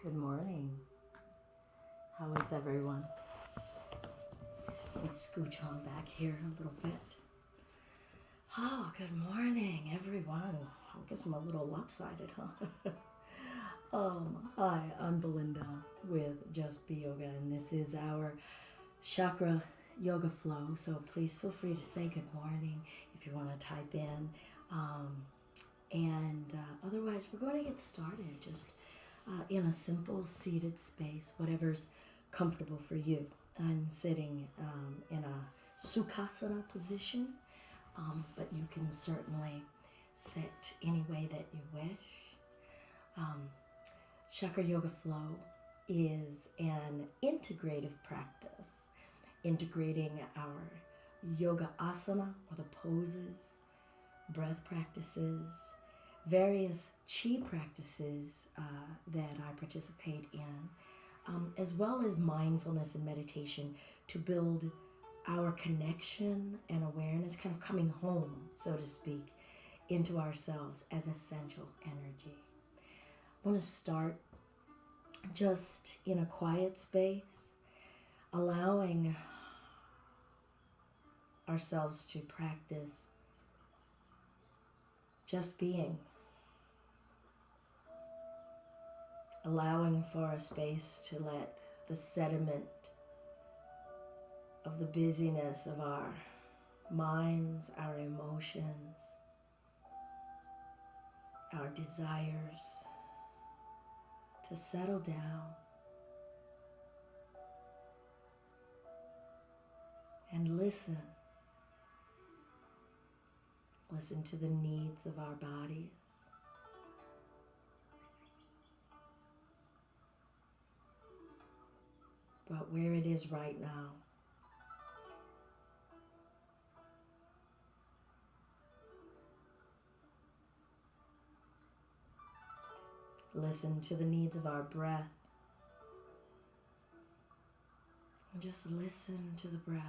Good morning. How is everyone? Let me scooch on back here a little bit. Oh, good morning, everyone. I guess I'm a little lopsided, huh? Hi, I'm Belinda with Just Be Yoga, and this is our Chakra Yoga Flow. So please feel free to say good morning if you want to type in. Otherwise, we're going to get started just in a simple seated space, whatever's comfortable for you. I'm sitting in a Sukhasana position, but you can certainly sit any way that you wish. Chakra Yoga Flow is an integrative practice, integrating our yoga asana, or the poses, breath practices, various chi practices that I participate in, as well as mindfulness and meditation to build our connection and awareness, kind of coming home, so to speak, into ourselves as essential energy. I want to start just in a quiet space, allowing ourselves to practice just being. Allowing for a space to let the sediment of the busyness of our minds, our emotions, our desires to settle down and listen. Listen to the needs of our bodies. But where it is right now. Listen to the needs of our breath. And just listen to the breath.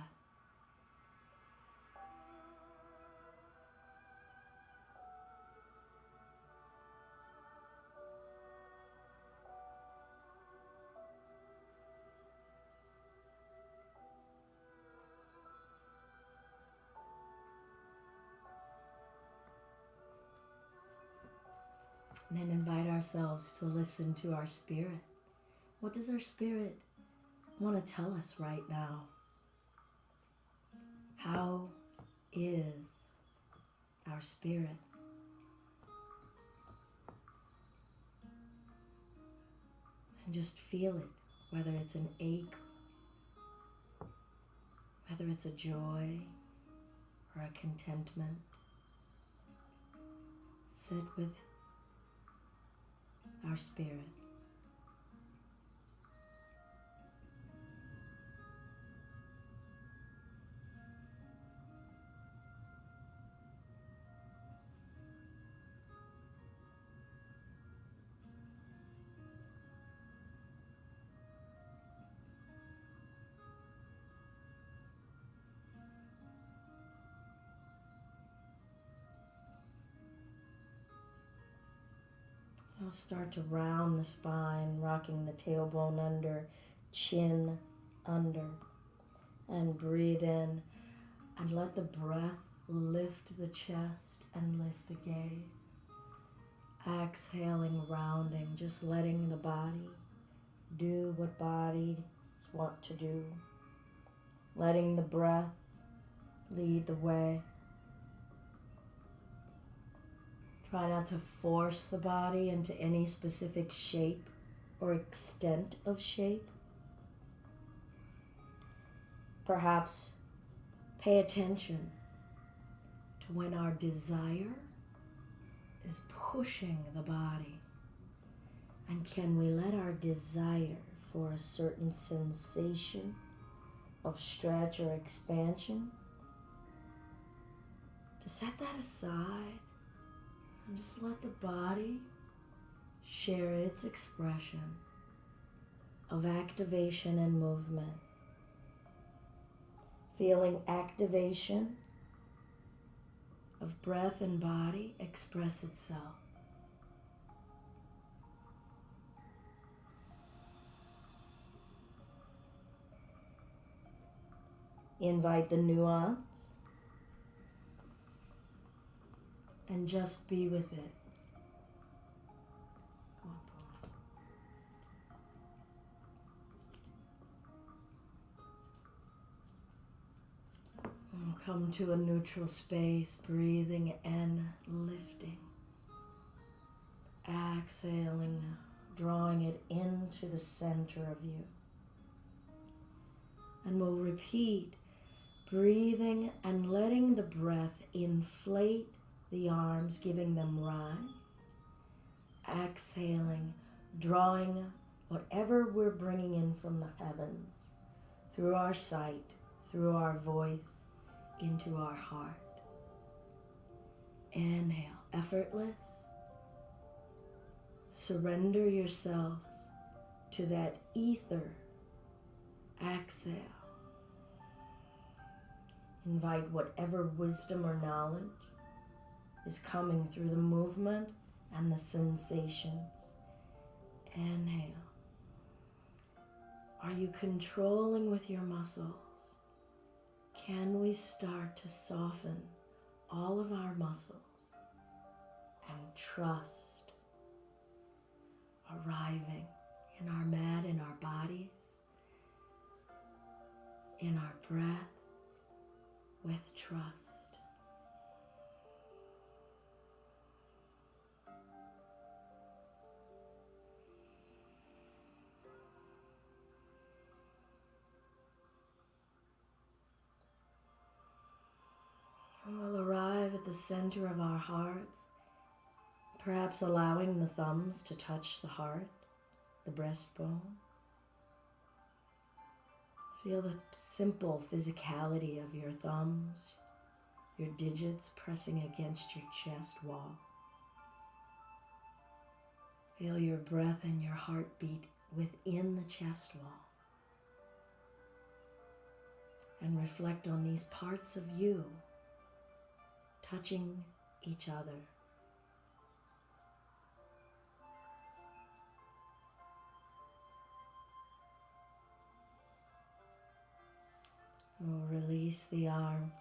And then invite ourselves to listen to our spirit. What does our spirit want to tell us right now? How is our spirit? And just feel it, whether it's an ache, whether it's a joy or a contentment. Sit with our spirit. I'll start to round the spine, rocking the tailbone under, chin under, and breathe in and let the breath lift the chest and lift the gaze. Exhaling, rounding, just letting the body do what bodies want to do. Letting the breath lead the way. Try not to force the body into any specific shape or extent of shape. Perhaps pay attention to when our desire is pushing the body. And can we let our desire for a certain sensation of stretch or expansion, to set that aside and just let the body share its expression of activation and movement. Feeling activation of breath and body express itself. Invite the nuance and just be with it. Come to a neutral space, breathing and lifting. Exhaling, drawing it into the center of you. And we'll repeat, breathing and letting the breath inflate the arms, giving them rise. Exhaling, drawing whatever we're bringing in from the heavens, through our sight, through our voice, into our heart. Inhale, effortless. Surrender yourselves to that ether. Exhale. Invite whatever wisdom or knowledge is coming through the movement and the sensations. Inhale. Are you controlling with your muscles? Can we start to soften all of our muscles and trust arriving in our mat, in our bodies, in our breath, with trust? We'll arrive at the center of our hearts, perhaps allowing the thumbs to touch the heart, the breastbone. Feel the simple physicality of your thumbs, your digits pressing against your chest wall. Feel your breath and your heartbeat within the chest wall. And reflect on these parts of you touching each other. We'll release the arms.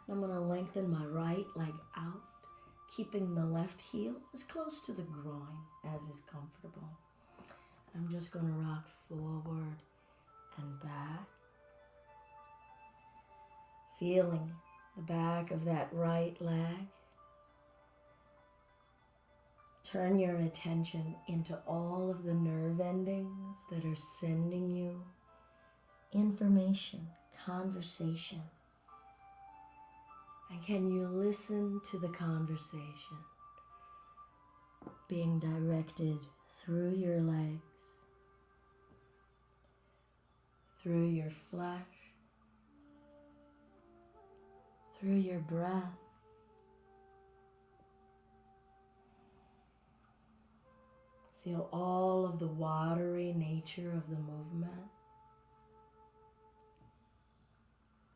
I'm going to lengthen my right leg out, keeping the left heel as close to the groin as is comfortable. I'm just going to rock forward and back, feeling the back of that right leg. Turn your attention into all of the nerve endings that are sending you information, conversation. And can you listen to the conversation being directed through your legs, through your flesh, through your breath? Feel all of the watery nature of the movement.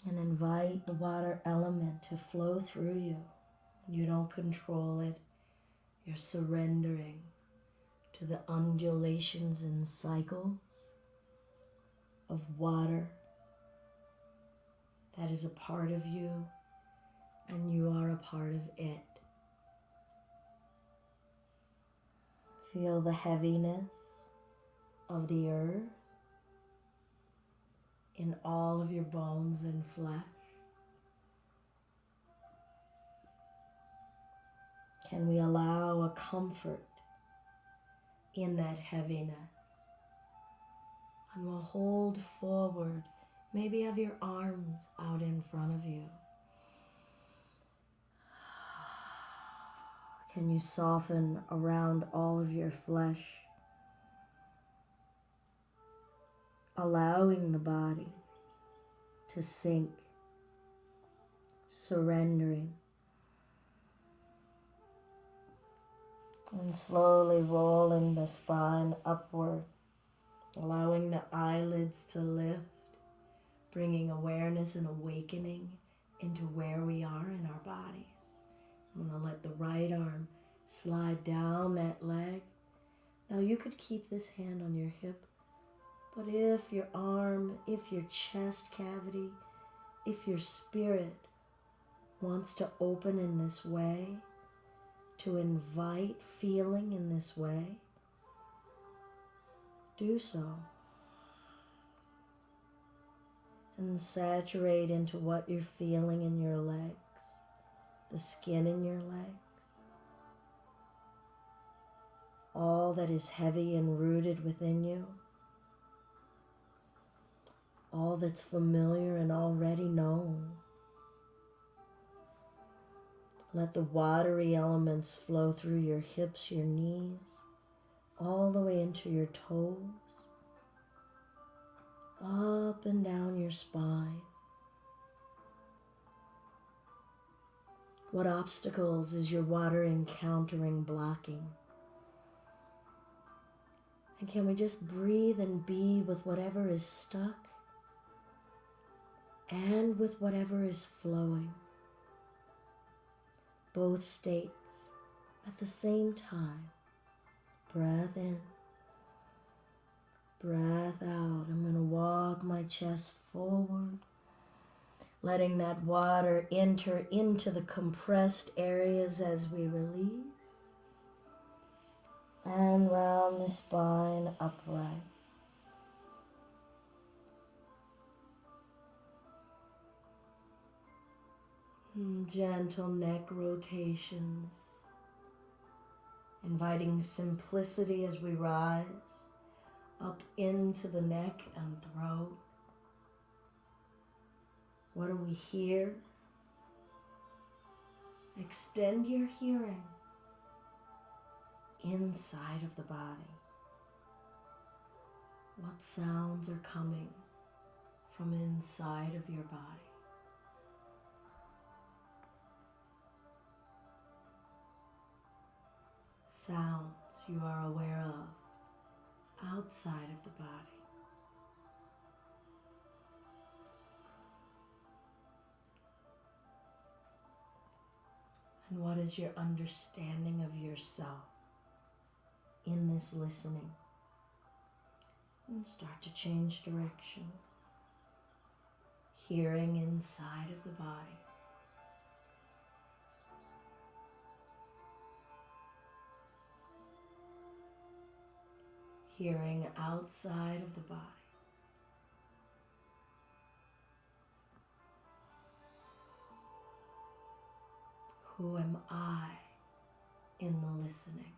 And invite the water element to flow through you. You don't control it. You're surrendering to the undulations and cycles of water that is a part of you, and you are a part of it. Feel the heaviness of the earth in all of your bones and flesh. Can we allow a comfort in that heaviness? And we'll hold forward. Maybe have your arms out in front of you. Can you soften around all of your flesh, allowing the body to sink, surrendering, and slowly rolling the spine upward, allowing the eyelids to lift, bringing awareness and awakening into where we are in our bodies. I'm going to let the right arm slide down that leg. Now you could keep this hand on your hip But if your arm, if your chest cavity, if your spirit wants to open in this way, to invite feeling in this way, do so. And saturate into what you're feeling in your legs, the skin in your legs, all that is heavy and rooted within you, all that's familiar and already known. Let the watery elements flow through your hips, your knees, all the way into your toes, up and down your spine. What obstacles is your water encountering, blocking? And can we just breathe and be with whatever is stuck and with whatever is flowing? Both states at the same time. Breath in, breath out. I'm going to walk my chest forward, letting that water enter into the compressed areas as we release, and round the spine upright. Gentle neck rotations, inviting simplicity as we rise up into the neck and throat. What do we hear? Extend your hearing inside of the body. What sounds are coming from inside of your body? Sounds you are aware of outside of the body. And what is your understanding of yourself in this listening? And start to change direction. Hearing inside of the body. Hearing outside of the body. Who am I in the listening?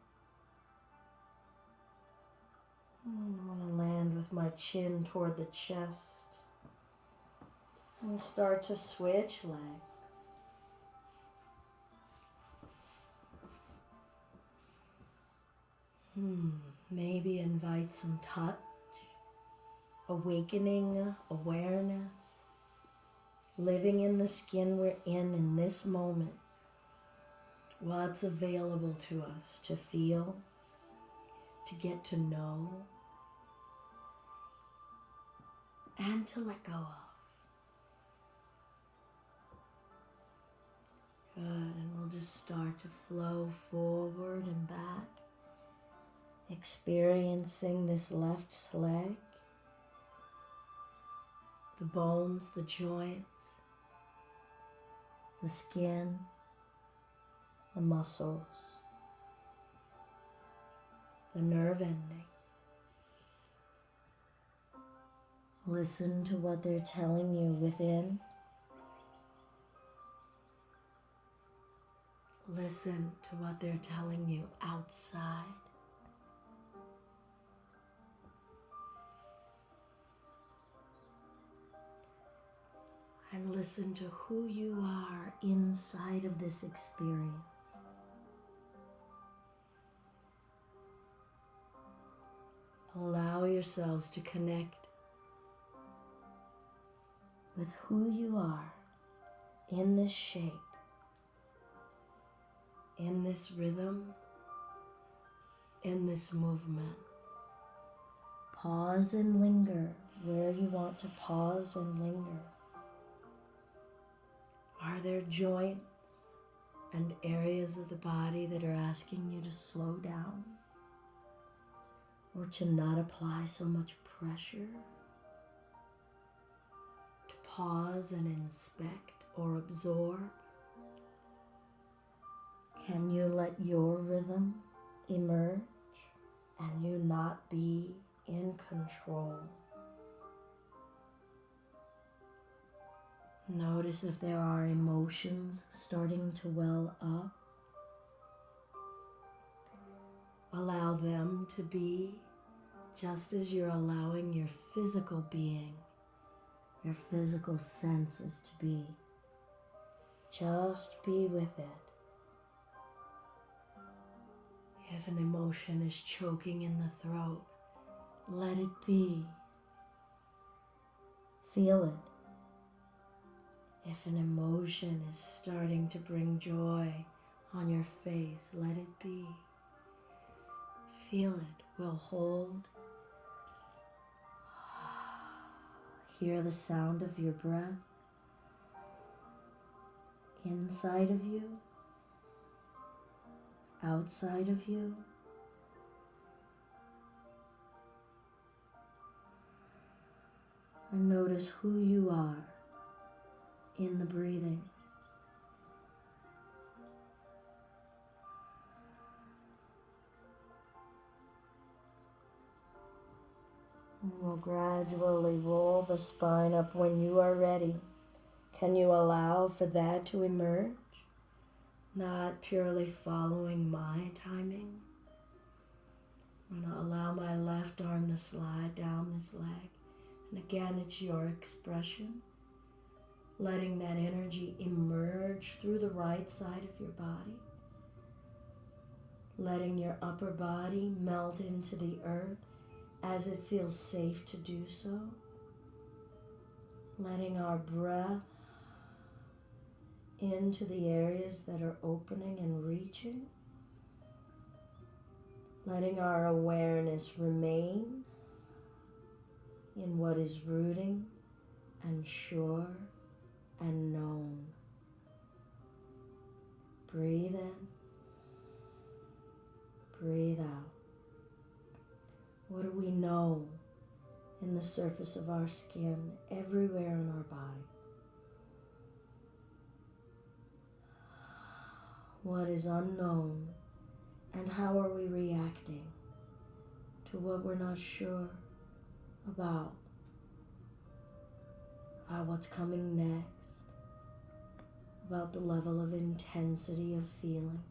I want to land with my chin toward the chest and start to switch legs. Maybe invite some touch, awakening awareness, living in the skin we're in this moment. What's available to us to feel, to get to know, and to let go of. Good, and we'll just start to flow forward and back. Experiencing this left leg, the bones, the joints, the skin, the muscles, the nerve ending. Listen to what they're telling you within. Listen to what they're telling you outside. And listen to who you are inside of this experience. Allow yourselves to connect with who you are in this shape, in this rhythm, in this movement. Pause and linger where you want to pause and linger. Are there joints and areas of the body that are asking you to slow down or to not apply so much pressure to pause and inspect or absorb? Can you let your rhythm emerge and you not be in control? Notice if there are emotions starting to well up. Allow them to be just as you're allowing your physical being, your physical senses to be. Just be with it. If an emotion is choking in the throat, let it be. Feel it. If an emotion is starting to bring joy on your face, let it be. Feel it. We'll hold. Hear the sound of your breath inside of you, outside of you. And notice who you are in the breathing. And we'll gradually roll the spine up when you are ready. Can you allow for that to emerge? Not purely following my timing. I'm going to allow my left arm to slide down this leg. And again, it's your expression. Letting that energy emerge through the right side of your body. Letting your upper body melt into the earth as it feels safe to do so. Letting our breath into the areas that are opening and reaching. Letting our awareness remain in what is rooting and sure and known. Breathe in. Breathe out. What do we know in the surface of our skin, everywhere in our body? What is unknown, and how are we reacting to what we're not sure about what's coming next, about the level of intensity of feeling.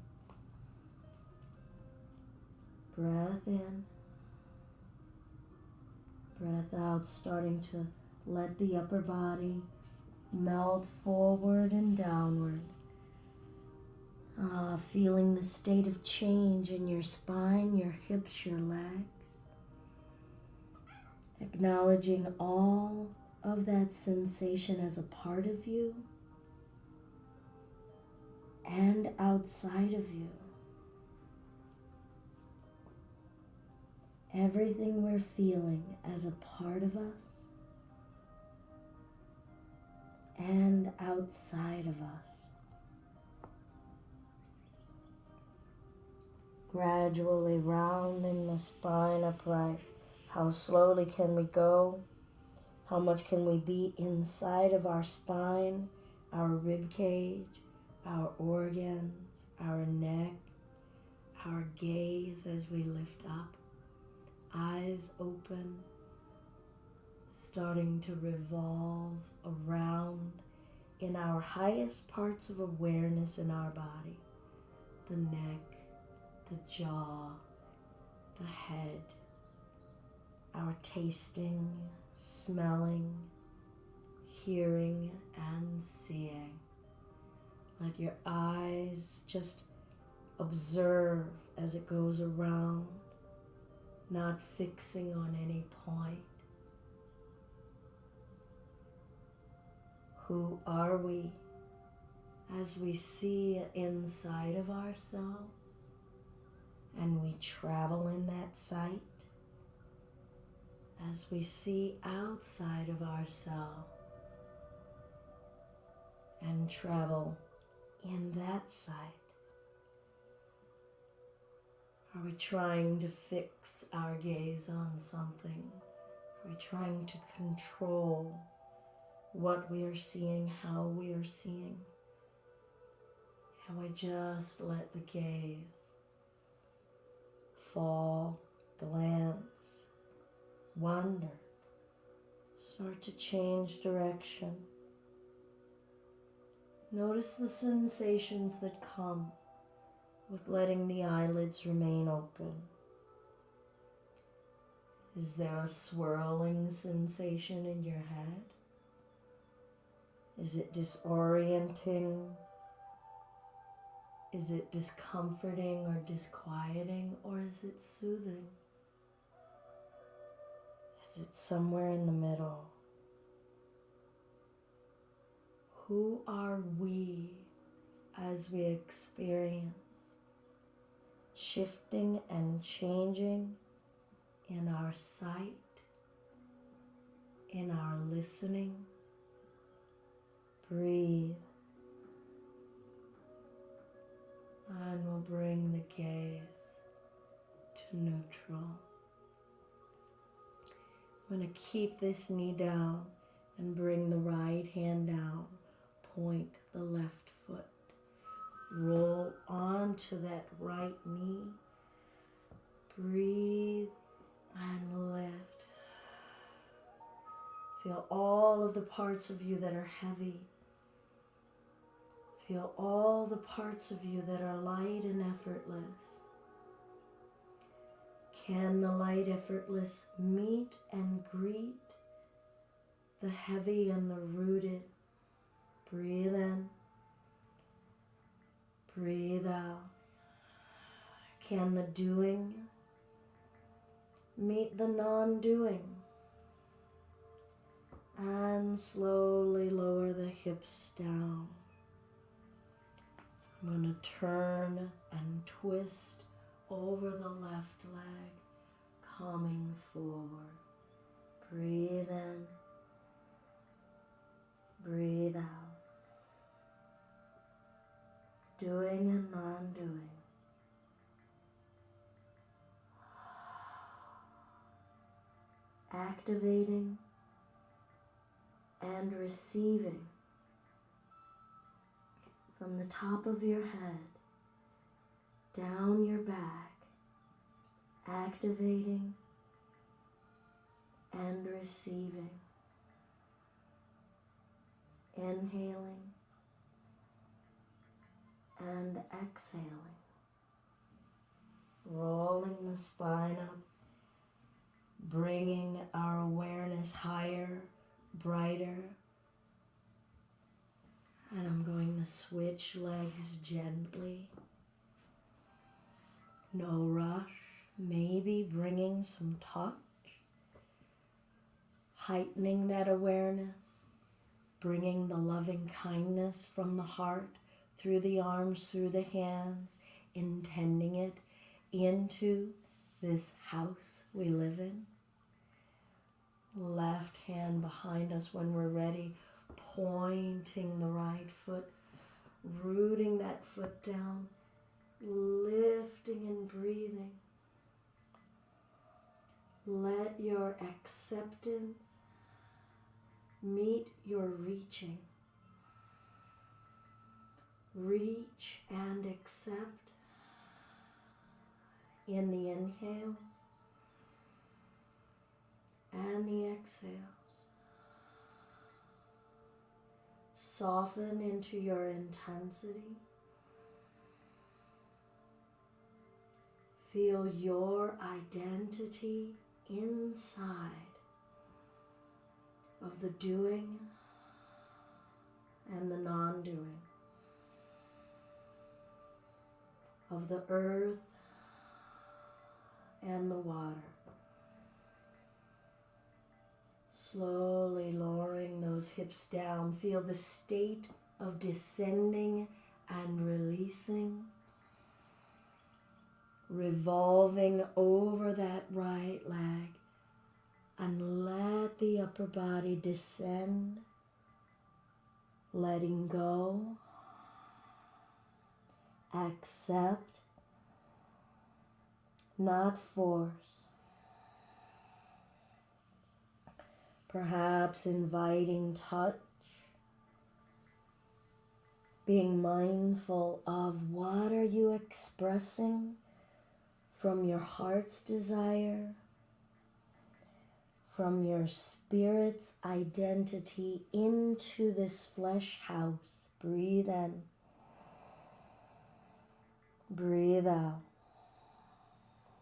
Breath in, breath out, starting to let the upper body melt forward and downward. Feeling the state of change in your spine, your hips, your legs. Acknowledging all of that sensation as a part of you and outside of you. Everything we're feeling as a part of us and outside of us. Gradually rounding the spine upright. How slowly can we go? How much can we be inside of our spine, our rib cage, our organs, our neck, our gaze as we lift up, eyes open, starting to revolve around in our highest parts of awareness in our body, the neck, the jaw, the head, our tasting, smelling, hearing, and seeing. Let your eyes just observe as it goes around, not fixing on any point. Who are we as we see inside of ourselves and we travel in that sight? As we see outside of ourselves and travel in that sight, are we trying to fix our gaze on something? We're trying to control what we are seeing, how we are seeing. Can we just let the gaze fall, glance, wonder, start to change direction? Notice the sensations that come with letting the eyelids remain open. Is there a swirling sensation in your head? Is it disorienting? Is it discomforting or disquieting, or is it soothing? Is it somewhere in the middle? Who are we as we experience shifting and changing in our sight, in our listening? Breathe. And we'll bring the gaze to neutral. I'm going to keep this knee down and bring the right hand down. Point the left foot. Roll onto that right knee. Breathe and lift. Feel all of the parts of you that are heavy. Feel all the parts of you that are light and effortless. Can the light effortless meet and greet the heavy and the rooted? Breathe in. Breathe out. Can the doing meet the non-doing? And slowly lower the hips down. I'm going to turn and twist over the left leg, coming forward. Breathe in. Breathe out. Doing and non-doing. Activating and receiving from the top of your head, down your back, activating and receiving. Inhaling and exhaling. Rolling the spine up, bringing our awareness higher, brighter. And I'm going to switch legs gently. No rush. Maybe bringing some touch. Heightening that awareness. Bringing the loving kindness from the heart, through the arms, through the hands. Intending it into this house we live in. Left hand behind us when we're ready. Pointing the right foot, rooting that foot down, lifting and breathing. Let your acceptance meet your reaching. Reach and accept in the inhales and the exhales. Soften into your intensity. Feel your identity inside of the doing and the non-doing, of the earth and the water. Slowly lowering those hips down. Feel the state of descending and releasing. Revolving over that right leg. And let the upper body descend. Letting go. Accept. Not force. Perhaps inviting touch, being mindful of what are you expressing from your heart's desire, from your spirit's identity into this flesh house. Breathe in, breathe out.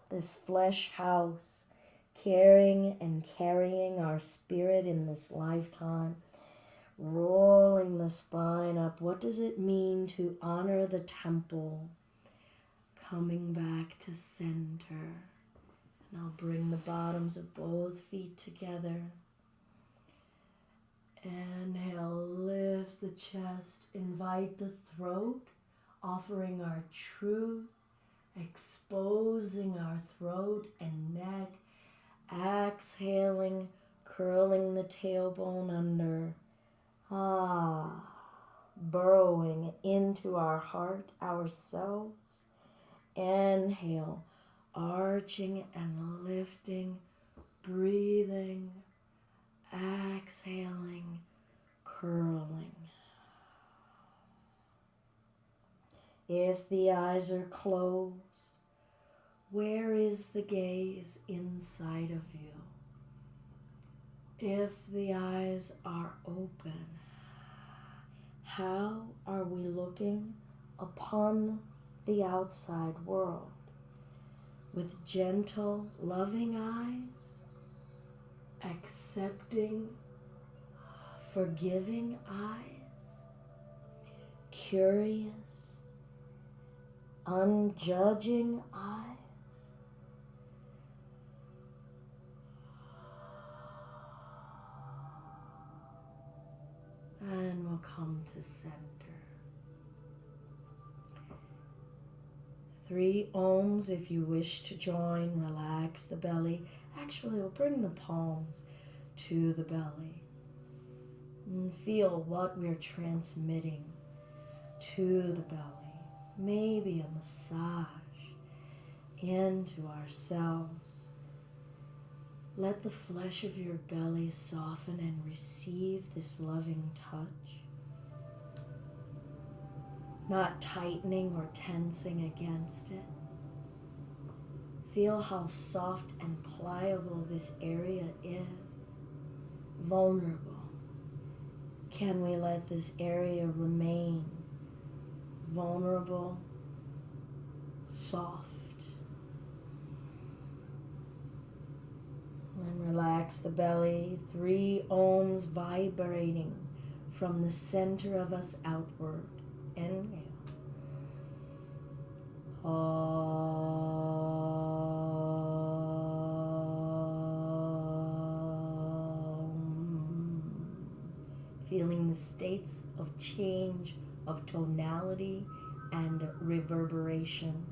This flesh house, caring and carrying our spirit in this lifetime, rolling the spine up. What does it mean to honor the temple? Coming back to center. And I'll bring the bottoms of both feet together. Inhale, lift the chest, invite the throat, offering our truth, exposing our throat and neck. Exhaling, curling the tailbone under. Burrowing into our heart, ourselves. Inhale, arching and lifting, breathing, exhaling, curling. If the eyes are closed, where is the gaze inside of you? If the eyes are open, how are we looking upon the outside world? With gentle, loving eyes, accepting, forgiving eyes, curious, unjudging eyes. And we'll come to center. 3 ohms if you wish to join. Relax the belly. Actually, we'll bring the palms to the belly. And feel what we're transmitting to the belly. Maybe a massage into ourselves. Let the flesh of your belly soften and receive this loving touch. Not tightening or tensing against it. Feel how soft and pliable this area is. Vulnerable. Can we let this area remain vulnerable, soft? And relax the belly. 3 ohms vibrating from the center of us outward. Inhale. Feeling the states of change of tonality and reverberation.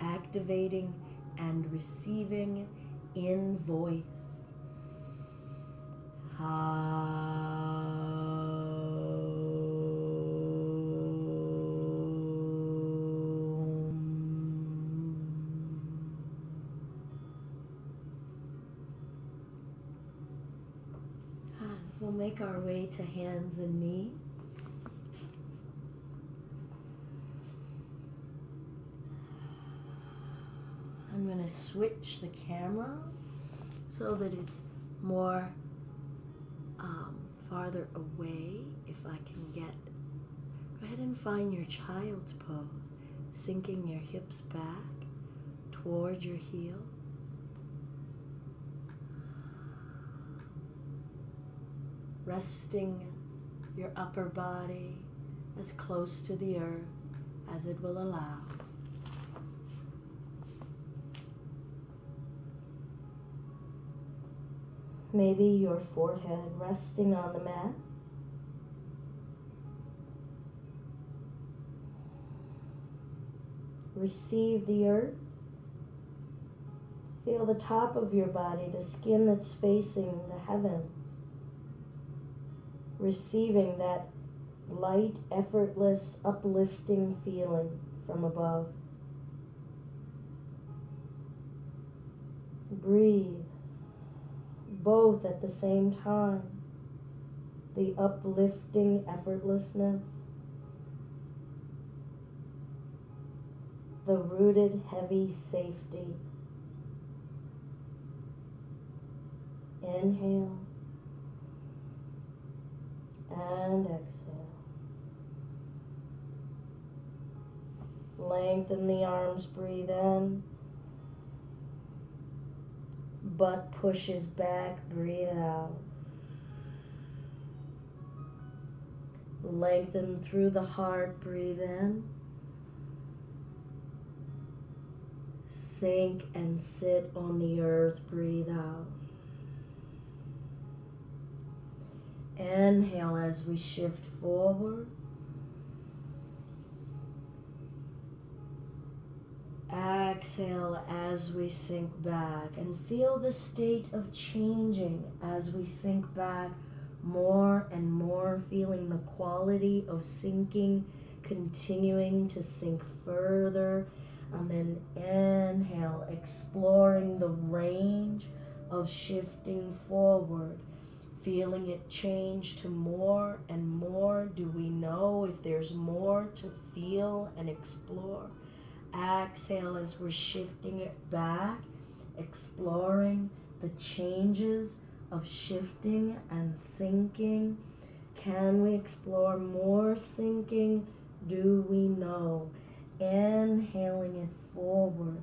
Activating and receiving in voice. We'll make our way to hands and knees. I'm going to switch the camera so that it's more farther away if I can get. Go ahead and find your child's pose, sinking your hips back towards your heels. Resting your upper body as close to the earth as it will allow. Maybe your forehead resting on the mat. Receive the earth. Feel the top of your body, the skin that's facing the heavens. receiving that light, effortless, uplifting feeling from above. Breathe, both at the same time, the uplifting effortlessness, the rooted, heavy safety. Inhale and exhale. Lengthen the arms, breathe in. Butt pushes back, breathe out. Lengthen through the heart, breathe in. Sink and sit on the earth, breathe out. Inhale as we shift forward. Exhale as we sink back, and feel the state of changing as we sink back more and more, feeling the quality of sinking, continuing to sink further, and then inhale, exploring the range of shifting forward, feeling it change to more and more. Do we know if there's more to feel and explore? Exhale as we're shifting it back, exploring the changes of shifting and sinking. Can we explore more sinking? Do we know? Inhaling it forward,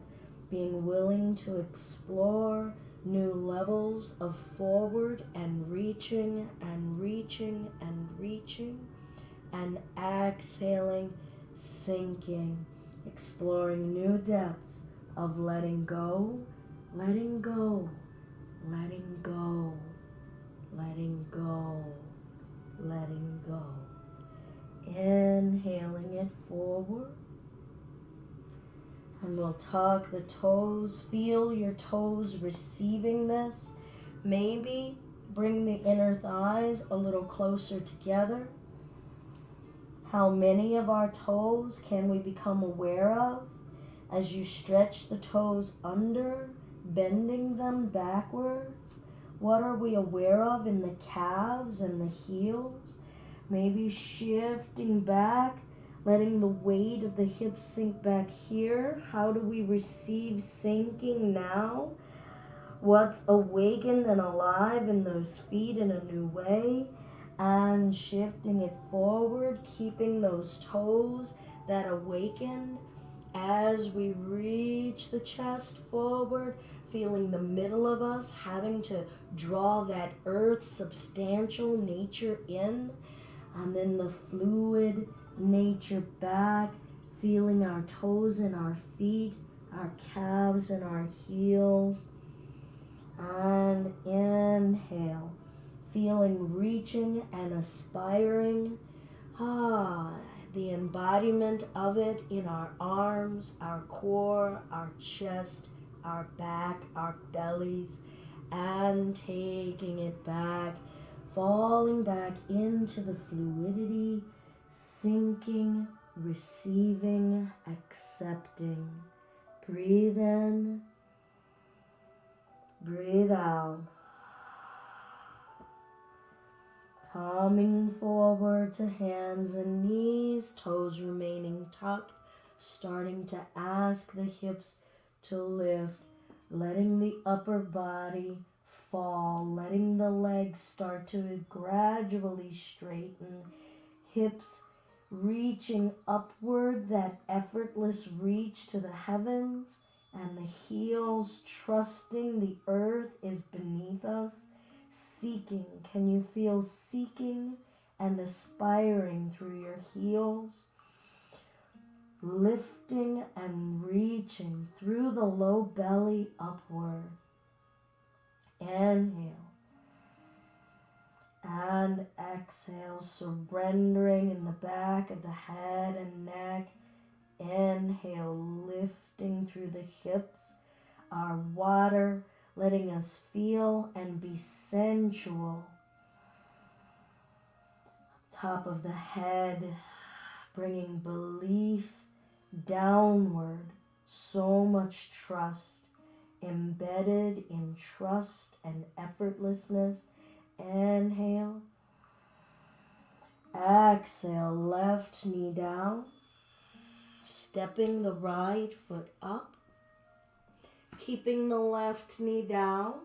being willing to explore new levels of forward and reaching and reaching and reaching, and exhaling, sinking, exploring new depths of letting go, letting go, letting go, letting go, letting go. Inhaling it forward. And we'll tuck the toes. Feel your toes receiving this. Maybe bring the inner thighs a little closer together. How many of our toes can we become aware of as you stretch the toes under, bending them backwards? What are we aware of in the calves and the heels? Maybe shifting back, letting the weight of the hips sink back here. How do we receive sinking now? What's awakened and alive in those feet in a new way? And shifting it forward, keeping those toes that awakened as we reach the chest forward, feeling the middle of us having to draw that earth substantial nature in, and then the fluid nature back, feeling our toes in our feet, our calves and our heels. And inhale, feeling reaching and aspiring. The embodiment of it in our arms, our core, our chest, our back, our bellies, and taking it back, falling back into the fluidity, sinking, receiving, accepting. Breathe in, breathe out. Coming forward to hands and knees, toes remaining tucked, starting to ask the hips to lift, letting the upper body fall, letting the legs start to gradually straighten, hips reaching upward, that effortless reach to the heavens, and the heels trusting the earth is beneath us. Seeking, can you feel seeking and aspiring through your heels? Lifting and reaching through the low belly upward. Inhale and exhale, surrendering in the back of the head and neck. Inhale, lifting through the hips, our water, letting us feel and be sensual. top of the head, bringing belief downward. So much trust, embedded in trust and effortlessness. Inhale. Exhale, left knee down. Stepping the right foot up. Keeping the left knee down.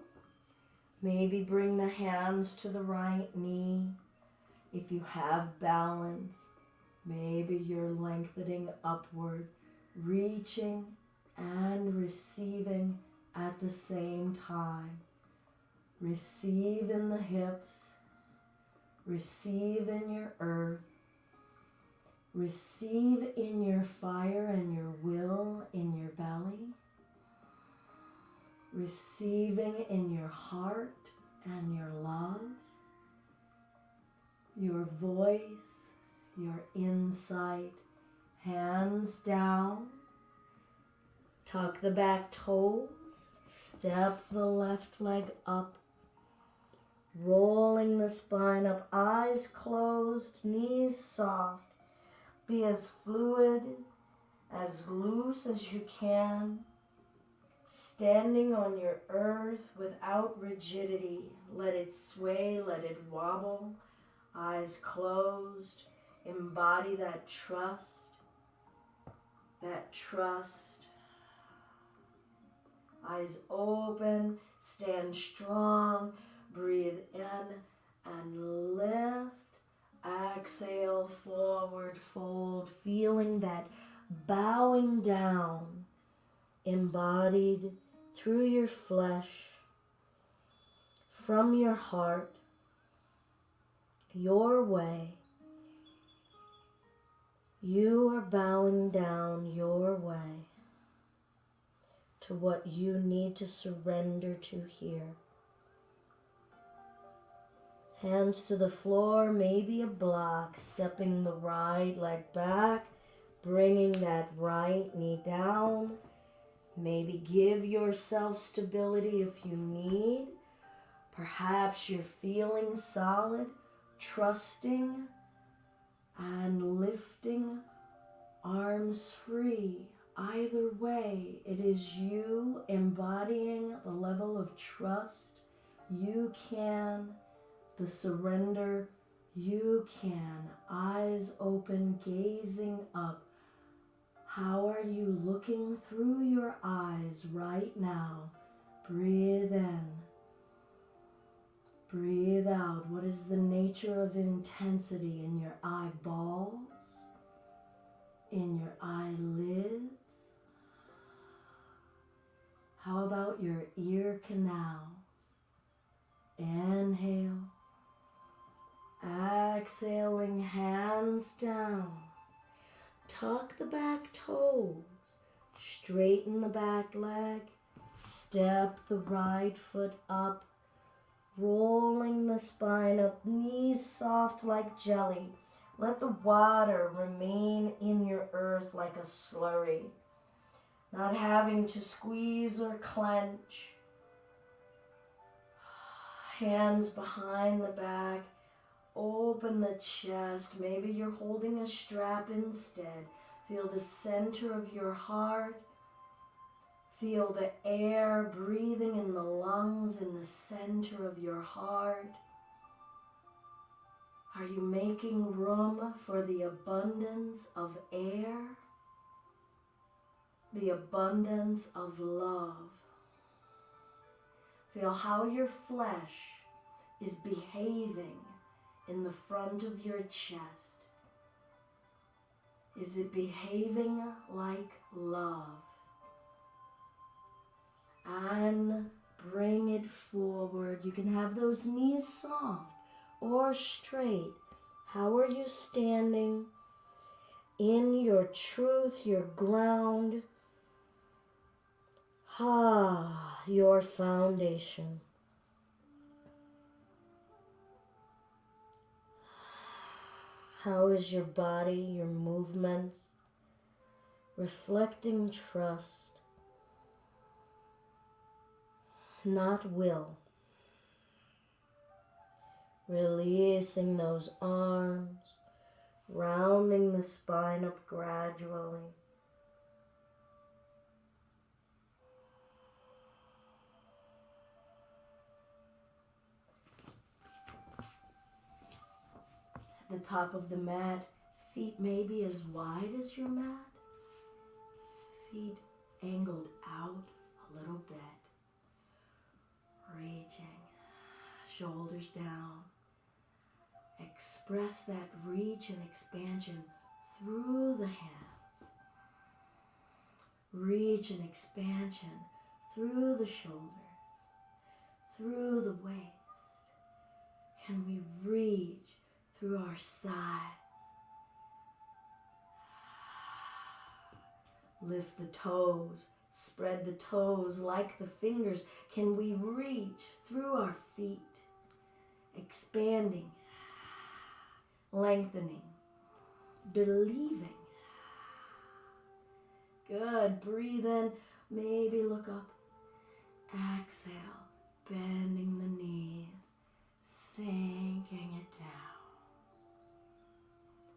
Maybe bring the hands to the right knee. If you have balance, maybe you're lengthening upward, reaching and receiving at the same time. Receive in the hips. Receive in your earth. Receive in your fire and your will in your belly. Receiving in your heart and your love. Your voice, your insight. Hands down. Tuck the back toes. Step the left leg up. Rolling the spine up, eyes closed, knees soft. Be as fluid, as loose as you can. Standing on your earth without rigidity. Let it sway, let it wobble. Eyes closed. Embody that trust. That trust. Eyes open. Stand strong. Breathe in and lift. Exhale, forward fold. Feeling that bowing down embodied through your flesh, from your heart, your way. You are bowing down your way to what you need to surrender to here. Hands to the floor, maybe a block, stepping the right leg back, bringing that right knee down. Maybe give yourself stability if you need. Perhaps you're feeling solid, trusting and lifting, arms free. Either way, it is you embodying the level of trust. You can. The surrender, you can. Eyes open, gazing up. How are you looking through your eyes right now? Breathe in. Breathe out. What is the nature of intensity in your eyeballs? In your eyelids? How about your ear canals? Inhale. Exhaling, hands down. Tuck the back toes. Straighten the back leg. Step the right foot up. Rolling the spine up. Knees soft like jelly. Let the water remain in your earth like a slurry. Not having to squeeze or clench. Hands behind the back. Open the chest. Maybe you're holding a strap instead. Feel the center of your heart. Feel the air breathing in the lungs in the center of your heart. Are you making room for the abundance of air? The abundance of love. Feel how your flesh is behaving in the front of your chest. Is it behaving like love? And bring it forward. You can have those knees soft or straight. How are you standing in your truth, your ground? Your foundation. How is your body, your movements, reflecting trust, not will, Releasing those arms, rounding the spine up gradually. At the top of the mat, feet may be as wide as your mat. Feet angled out a little bit. Reaching, shoulders down. Express that reach and expansion through the hands. Reach and expansion through the shoulders, through the waist. Can we reach through our sides? Lift the toes, spread the toes like the fingers. Can we reach through our feet, expanding, lengthening, believing. Good. Breathe in. Maybe look up. Exhale. Bending the knees. Sinking it down.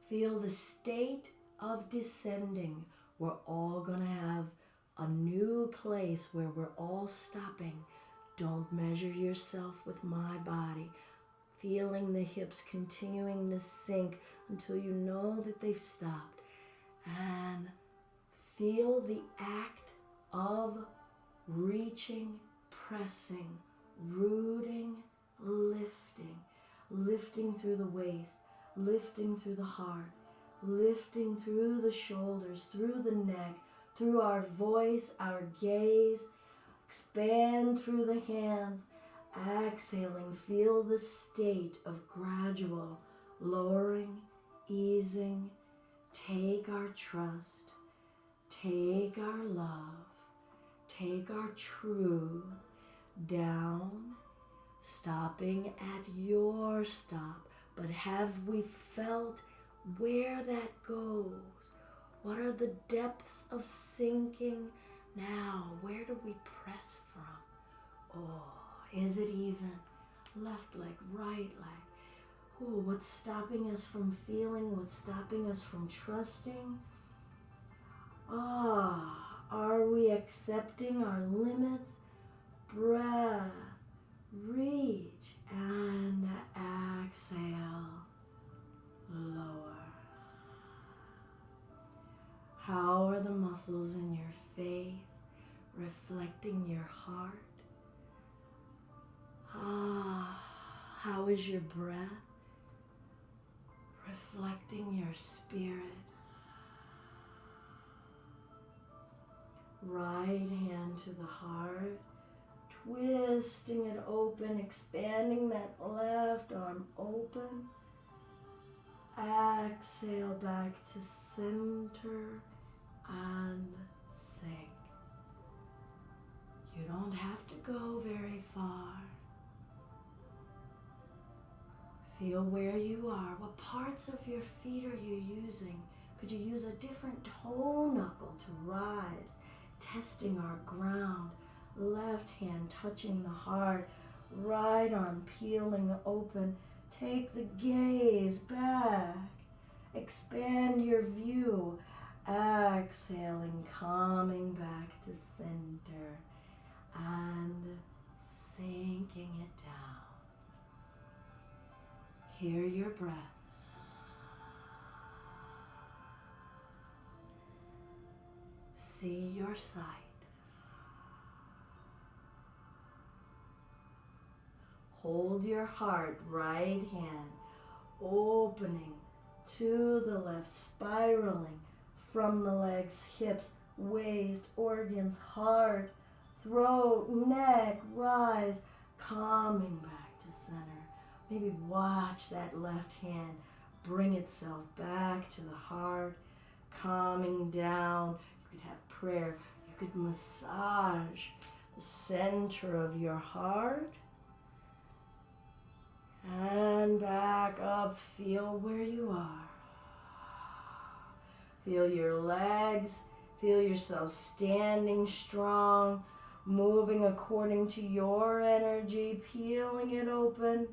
Feel the state of descending. We're all going to have a new place where we're all stopping. Don't measure yourself with my body. Feeling the hips continuing to sink until you know that they've stopped. And feel the act of reaching, pressing, rooting, lifting. Lifting through the waist, lifting through the heart, lifting through the shoulders, through the neck, through our voice, our gaze. Expand through the hands. Exhaling, feel the state of gradual lowering, easing. Take our trust, take our love, take our truth down, stopping at your stop. But have we felt where that goes? What are the depths of sinking now? Where do we press from? Oh. Is it even? Left leg, right leg. Oh, what's stopping us from feeling? What's stopping us from trusting? Are we accepting our limits? Breath, reach, and exhale, lower. How are the muscles in your face reflecting your heart? How is your breath reflecting your spirit? Right hand to the heart, twisting it open, expanding that left arm open. Exhale back to center and sink. You don't have to go very far. Feel where you are. What parts of your feet are you using? Could you use a different toe knuckle to rise? Testing our ground. Left hand touching the heart. Right arm peeling open. Take the gaze back. Expand your view. Exhaling, calming back to center. And sinking it down. Hear your breath. See your sight. Hold your heart, right hand, opening to the left, spiraling from the legs, hips, waist, organs, heart, throat, neck, rise, calming back to center. Maybe watch that left hand bring itself back to the heart, calming down. You could have prayer. You could massage the center of your heart. And back up. Feel where you are. Feel your legs. Feel yourself standing strong, moving according to your energy, peeling it open.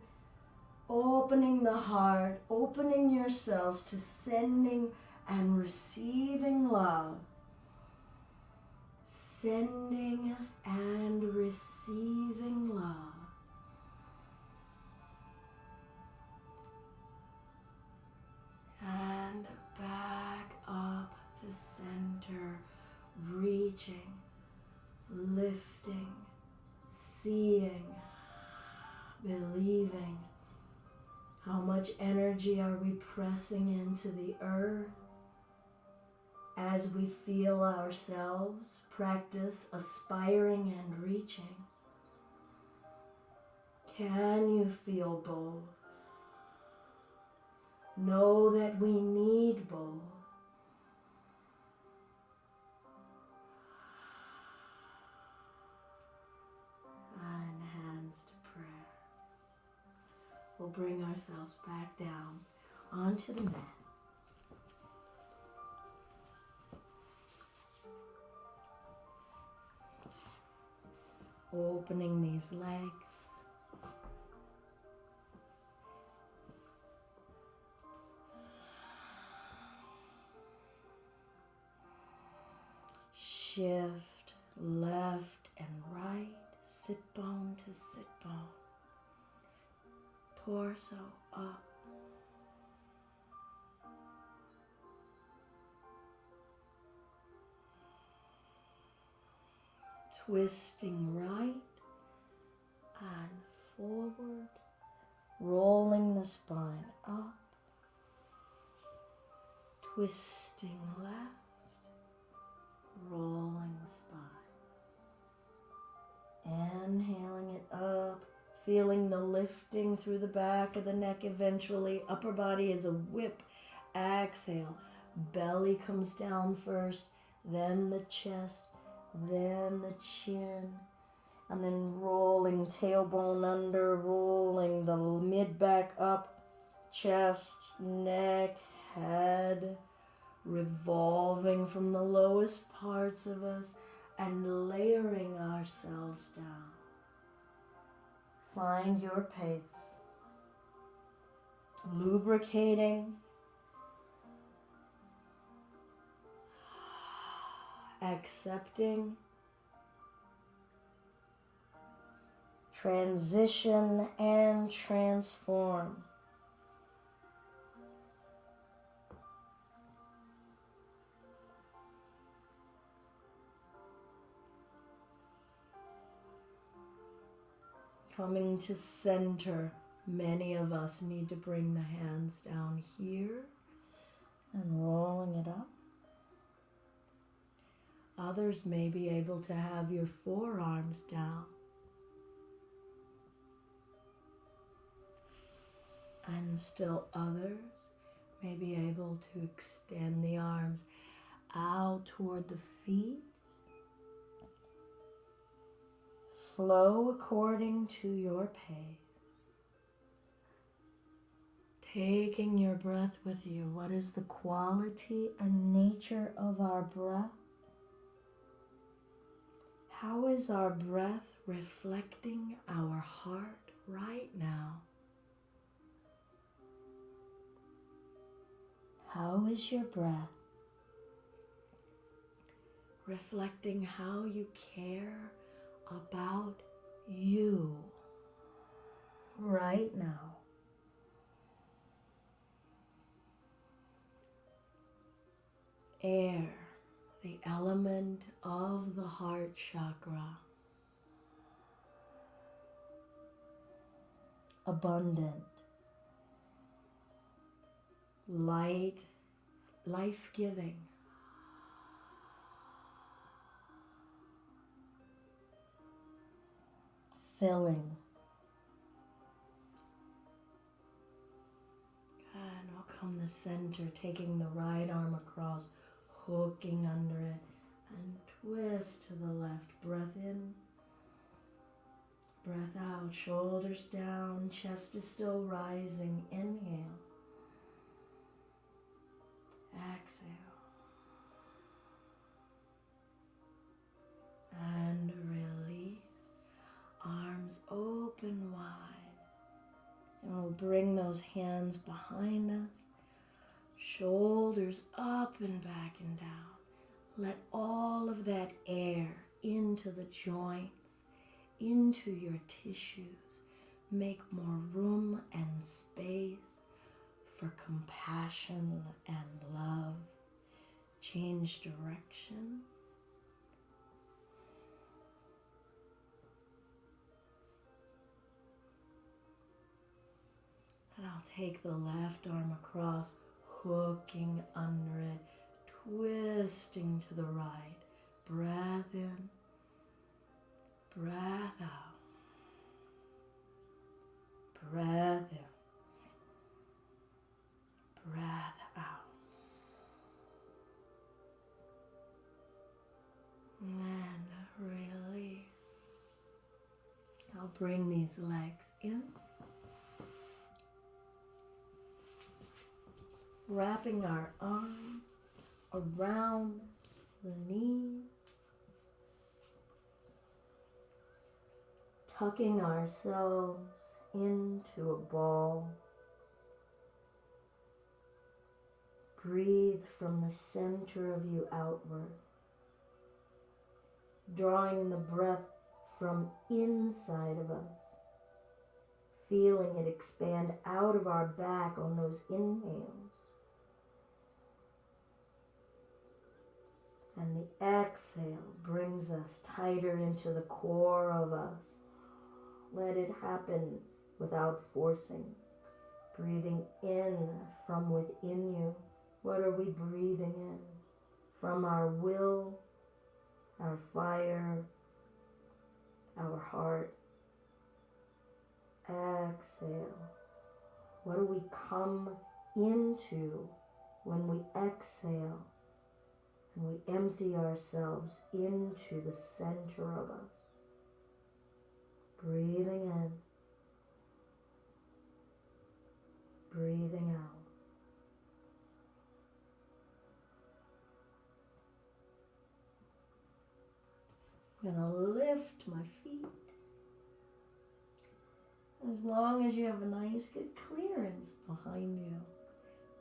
Opening the heart, opening yourselves to sending and receiving love. Sending and receiving love. And back up to center, reaching, lifting, seeing, believing. How much energy are we pressing into the earth as we feel ourselves practice aspiring and reaching? Can you feel both? Know that we need both. And hands to prayer. We'll bring ourselves back down onto the mat. Opening these legs. Shift left and right, sit bone to sit bone, torso up. Twisting right and forward, rolling the spine up, twisting left, rolling the spine. Inhaling it up, feeling the lifting through the back of the neck eventually. Upper body is a whip. Exhale. Belly comes down first, then the chest, then the chin. And then rolling tailbone under, rolling the mid back up, chest, neck, head, revolving from the lowest parts of us and layering ourselves down. Find your pace. Lubricating. Accepting. Transition and transform. Coming to center, many of us need to bring the hands down here and rolling it up. Others may be able to have your forearms down. And still others may be able to extend the arms out toward the feet. Flow according to your pace. Taking your breath with you. What is the quality and nature of our breath? How is our breath reflecting our heart right now? How is your breath reflecting how you care about you right now? Air, the element of the heart chakra. Abundant. Light, life-giving. Filling. And I'll come the center, taking the right arm across, hooking under it, and twist to the left. Breath in, breath out, shoulders down, chest is still rising. Inhale. Exhale. And release. Arms open wide. And we'll bring those hands behind us, shoulders up and back and down. Let all of that air into the joints, into your tissues. Make more room and space for compassion and love. Change direction. And I'll take the left arm across, hooking under it, twisting to the right. Breath in, breath out. Breath in, breath out. And release. I'll bring these legs in. Wrapping our arms around the knees. Tucking ourselves into a ball. Breathe from the center of you outward. Drawing the breath from inside of us. Feeling it expand out of our back on those inhales. And the exhale brings us tighter into the core of us. Let it happen without forcing. Breathing in from within you. What are we breathing in? From our will, our fire, our heart. Exhale. What do we come into when we exhale? And we empty ourselves into the center of us. Breathing in. Breathing out. I'm going to lift my feet. As long as you have a nice good clearance behind you,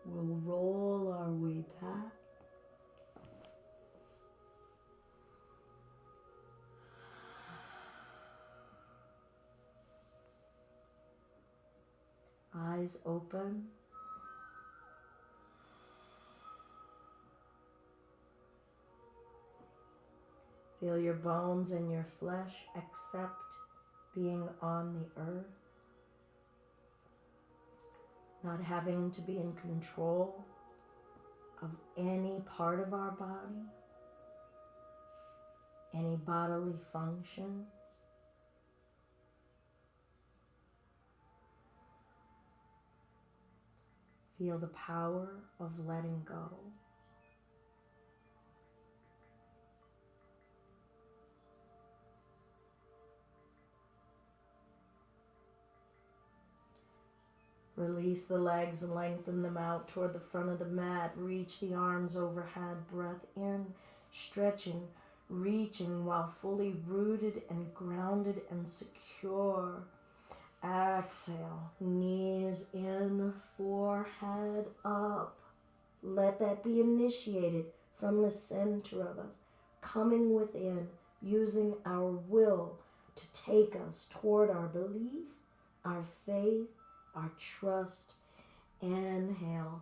we'll roll our way back. Eyes open. Feel your bones and your flesh accept being on the earth. Not having to be in control of any part of our body, any bodily function. Feel the power of letting go. Release the legs and lengthen them out toward the front of the mat. Reach the arms overhead. Breath in, stretching, reaching while fully rooted and grounded and secure. Exhale, knees in, forehead up. Let that be initiated from the center of us, coming within, using our will to take us toward our belief, our faith, our trust. Inhale,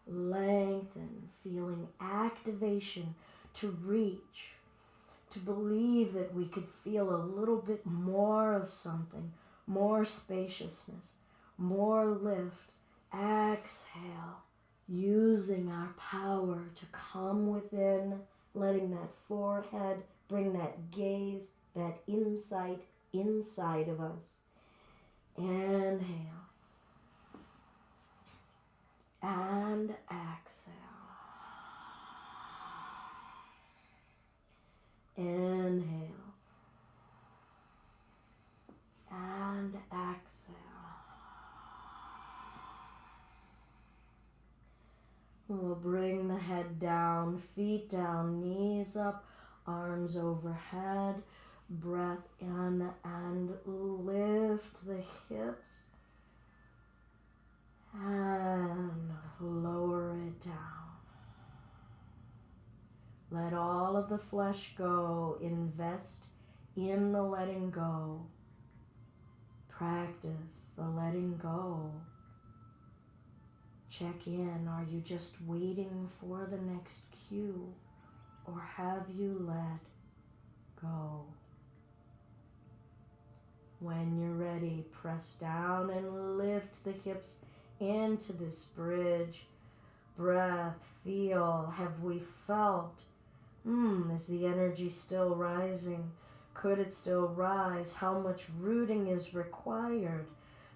lengthen, feeling activation to reach, to believe that we could feel a little bit more of something, more spaciousness, more lift. Exhale, using our power to come within, letting that forehead bring that gaze, that insight inside of us. Inhale. And exhale. Inhale. And exhale. We'll bring the head down, feet down, knees up, arms overhead. Breath in and lift the hips. the flesh go. Invest in the letting go. Practice the letting go. Check in. Are you just waiting for the next cue, or have you let go? When you're ready, press down and lift the hips into this bridge. Breath, feel. Have we felt? Is the energy still rising? Could it still rise? How much rooting is required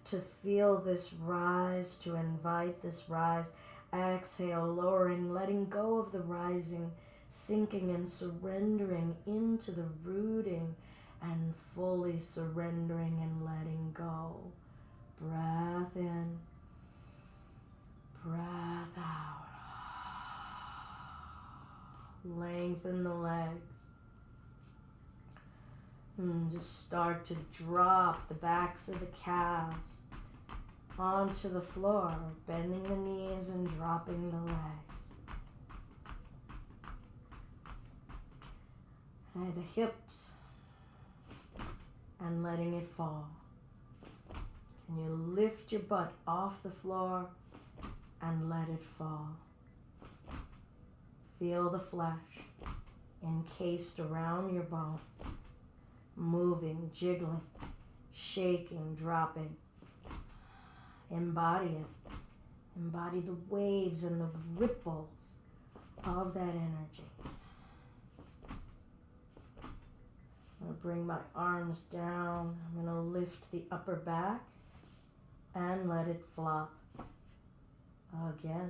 to feel this rise, to invite this rise? Exhale, lowering, letting go of the rising, sinking and surrendering into the rooting, and fully surrendering and letting go. Breath in, breath out. Lengthen the legs. Just start to drop the backs of the calves onto the floor, bending the knees and dropping the legs. And the hips, and letting it fall. Can you lift your butt off the floor and let it fall? Feel the flesh encased around your bones, moving, jiggling, shaking, dropping. Embody it. Embody the waves and the ripples of that energy. I'm going to bring my arms down. I'm going to lift the upper back and let it flop. Again.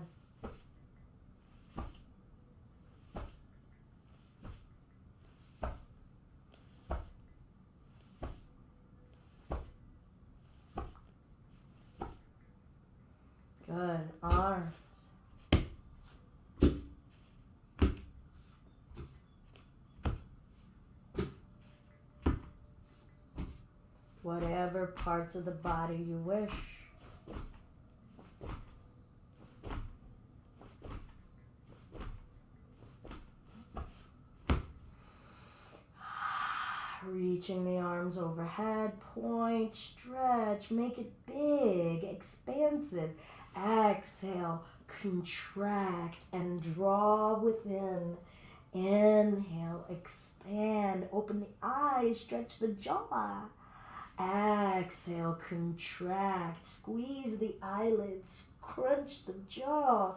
Good. Arms. Whatever parts of the body you wish. Reaching the arms overhead, point, stretch, make it big, expansive. Exhale, contract and draw within. Inhale, expand, open the eyes, stretch the jaw. Exhale, contract, squeeze the eyelids, crunch the jaw.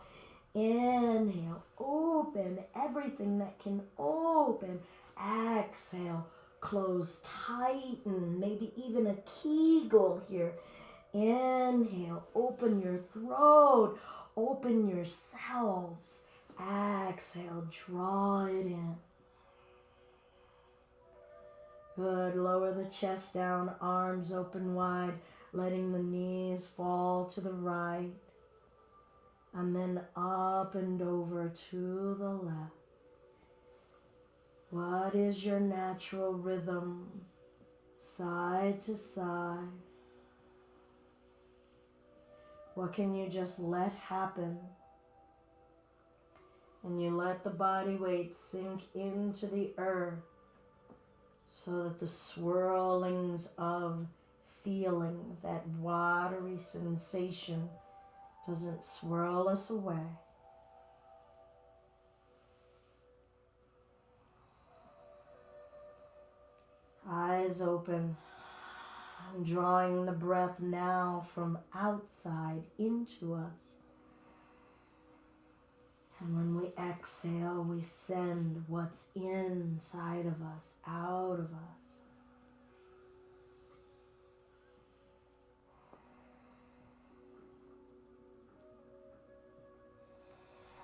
Inhale, open everything that can open. Exhale, close, tighten, maybe even a Kegel here. Inhale, open your throat, open yourselves. Exhale, draw it in. Good, lower the chest down, arms open wide, letting the knees fall to the right. And then up and over to the left. What is your natural rhythm? Side to side. What can you just let happen? And you let the body weight sink into the earth so that the swirlings of feeling, that watery sensation, doesn't swirl us away. Eyes open, and drawing the breath now from outside into us. And when we exhale, we send what's inside of us out of us.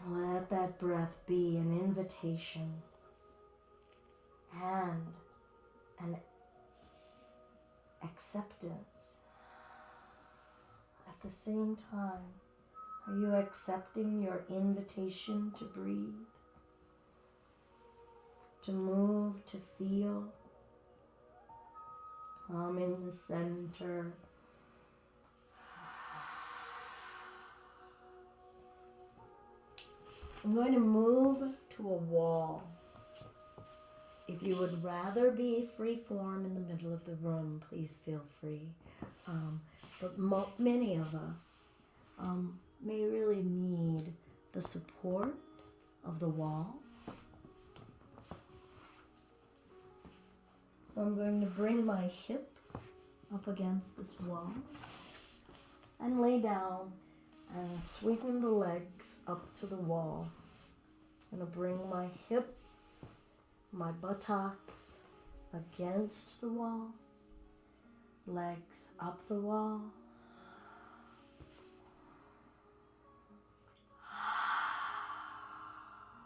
Let that breath be an invitation and an acceptance. At the same time, are you accepting your invitation to breathe, to move, to feel? Come in the center. I'm going to move to a wall. If you would rather be free form in the middle of the room, please feel free. But many of us may really need the support of the wall. So I'm going to bring my hip up against this wall and lay down and sweeten the legs up to the wall. I'm going to bring my hips, my buttocks against the wall, legs up the wall.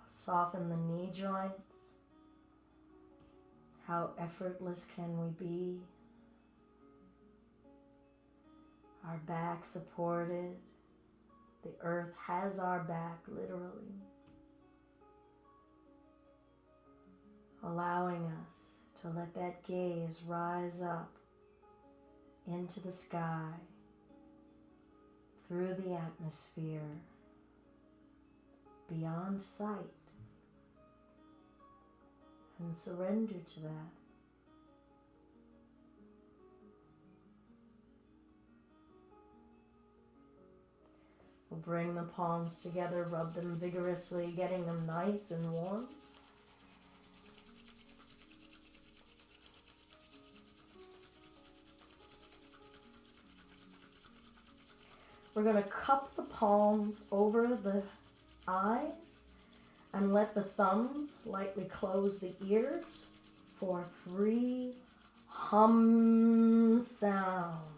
Soften the knee joints. How effortless can we be? Our back supported. The earth has our back, literally. Allowing us to let that gaze rise up into the sky, through the atmosphere, beyond sight, and surrender to that. We'll bring the palms together, rub them vigorously, getting them nice and warm. We're going to cup the palms over the eyes and let the thumbs lightly close the ears for 3 hum sounds.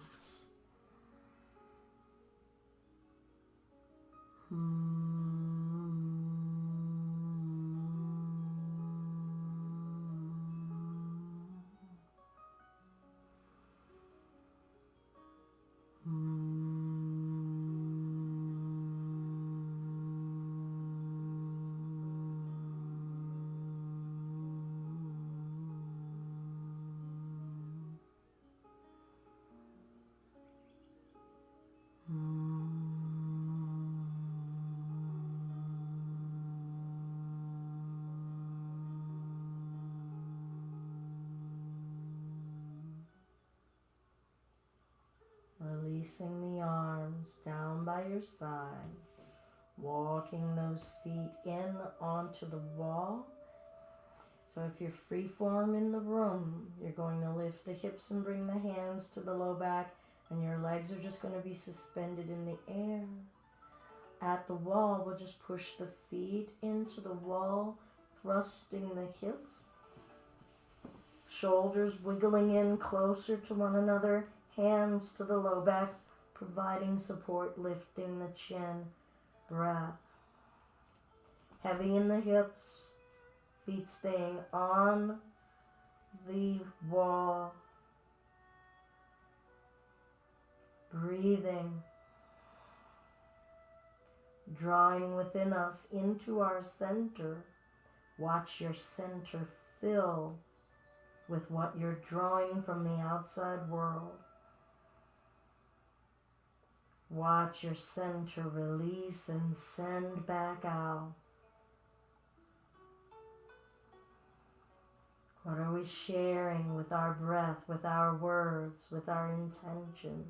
Releasing the arms down by your sides, walking those feet in onto the wall. So if you're free form in the room, you're going to lift the hips and bring the hands to the low back, and your legs are just going to be suspended in the air. At the wall, we'll just push the feet into the wall, thrusting the hips, shoulders wiggling in closer to one another, hands to the low back, providing support, lifting the chin. Breath. Heavy in the hips, feet staying on the wall. Breathing. Drawing within us into our center. Watch your center fill with what you're drawing from the outside world. Watch your center release and send back out. What are we sharing with our breath, with our words, with our intentions?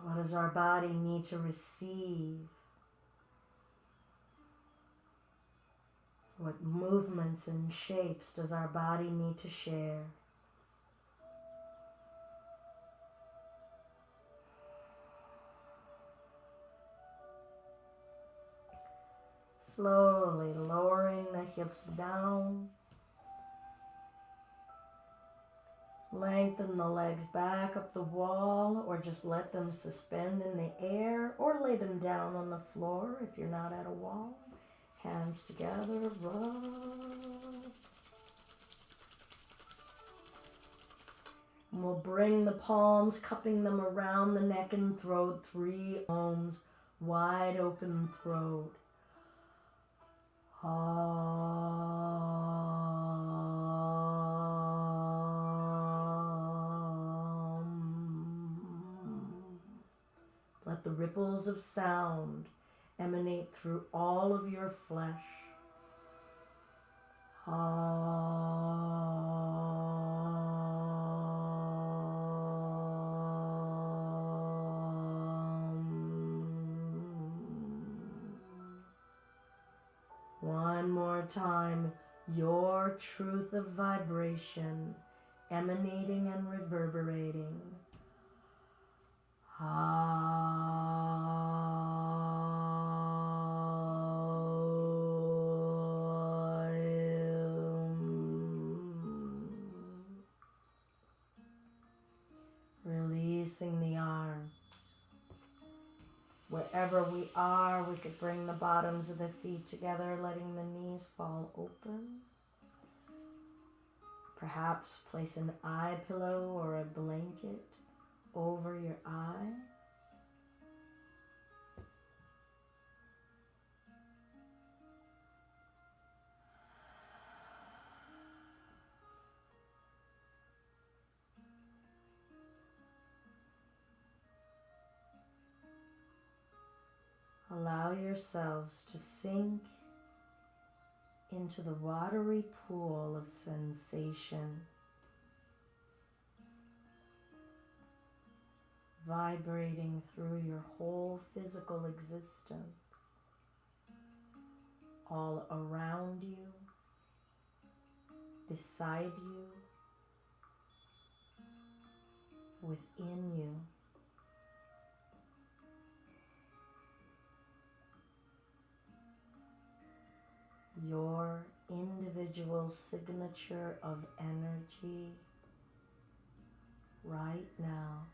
What does our body need to receive? What movements and shapes does our body need to share? Slowly lowering the hips down. Lengthen the legs back up the wall, or just let them suspend in the air, or lay them down on the floor if you're not at a wall. Hands together, rub. And we'll bring the palms, cupping them around the neck and throat, 3 ohms, wide open throat. Let the ripples of sound emanate through all of your flesh. One more time, your truth of vibration emanating and reverberating. Releasing the arms. Wherever we are, we could bring the bottoms of the feet together, letting the knees fall open. Perhaps place an eye pillow or a blanket over your eyes. Allow yourselves to sink into the watery pool of sensation, vibrating through your whole physical existence, all around you, beside you, within you. Your individual signature of energy right now.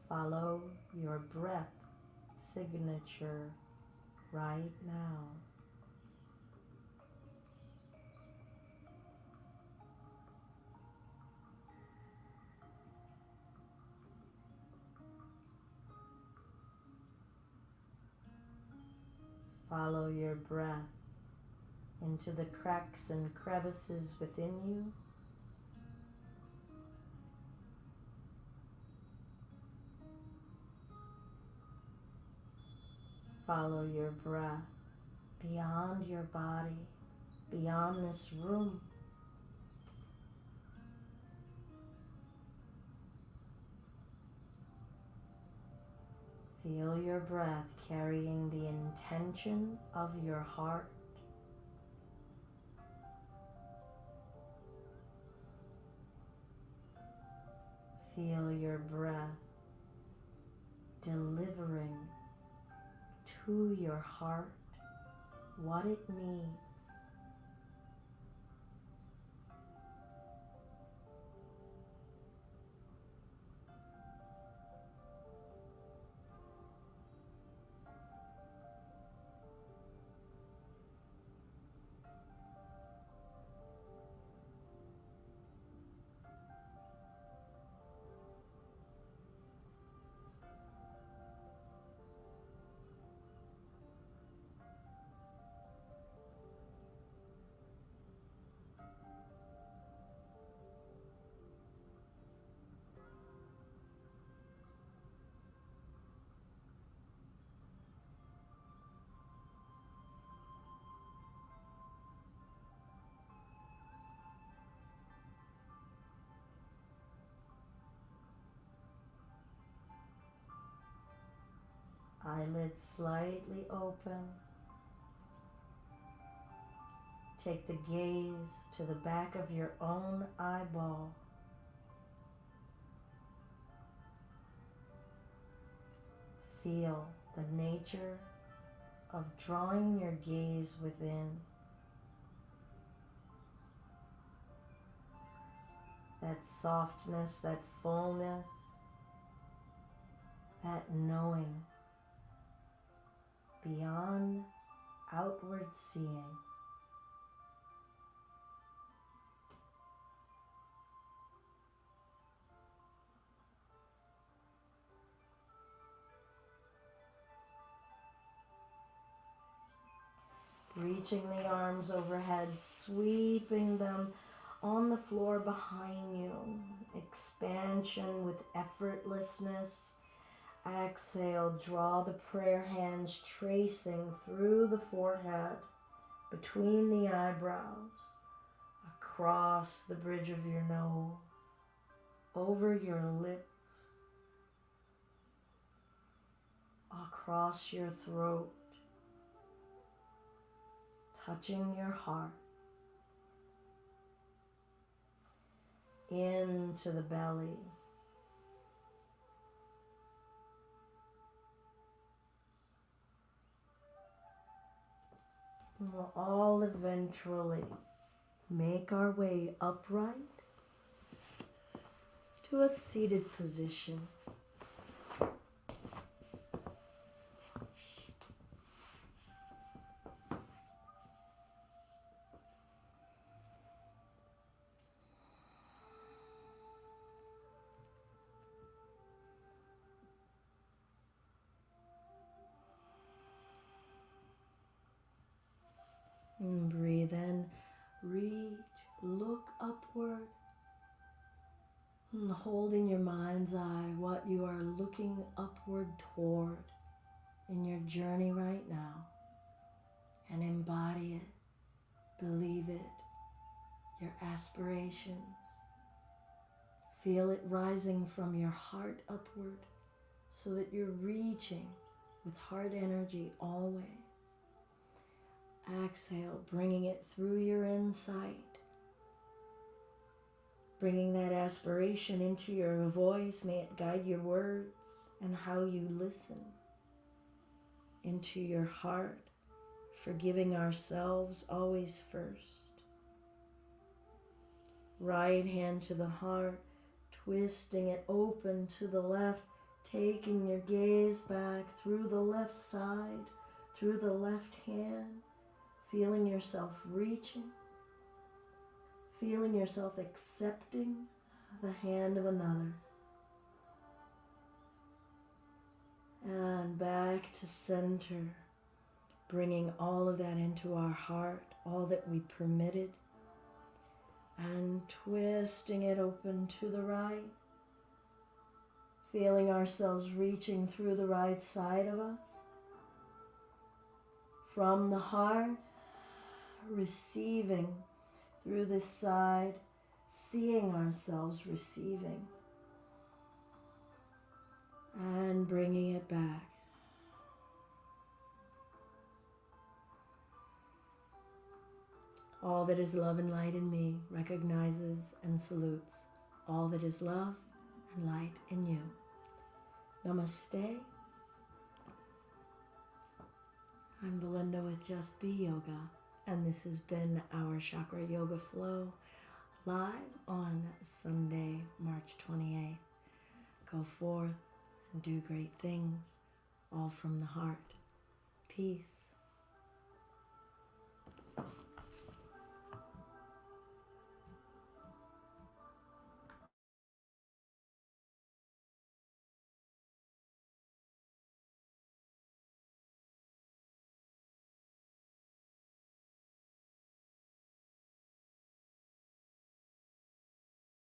Follow your breath signature right now. Follow your breath into the cracks and crevices within you. Follow your breath beyond your body, beyond this room. Feel your breath carrying the intention of your heart. Feel your breath delivering to your heart what it needs. Eyelids slightly open. Take the gaze to the back of your own eyeball. Feel the nature of drawing your gaze within. That softness, that fullness, that knowing beyond outward seeing. Reaching the arms overhead, sweeping them on the floor behind you. Expansion with effortlessness. Exhale, draw the prayer hands tracing through the forehead, between the eyebrows, across the bridge of your nose, over your lips, across your throat, touching your heart, into the belly. And we'll all eventually make our way upright to a seated position. And breathe in, reach, look upward, and hold in your mind's eye what you are looking upward toward in your journey right now, and embody it, believe it, your aspirations. Feel it rising from your heart upward so that you're reaching with heart energy always. Exhale, bringing it through your insight, bringing that aspiration into your voice. May it guide your words and how you listen. Into your heart, forgiving ourselves always first. Right hand to the heart, twisting it open to the left, taking your gaze back through the left side, through the left hand. Feeling yourself reaching, feeling yourself accepting the hand of another. And back to center, bringing all of that into our heart, all that we permitted, and twisting it open to the right, feeling ourselves reaching through the right side of us. From the heart, receiving through this side, seeing ourselves receiving, and bringing it back. All that is love and light in me recognizes and salutes all that is love and light in you. Namaste. I'm Belinda with Just Be Yoga, and this has been our Chakra Yoga Flow live on Sunday, March 28th. Go forth and do great things, all from the heart. Peace.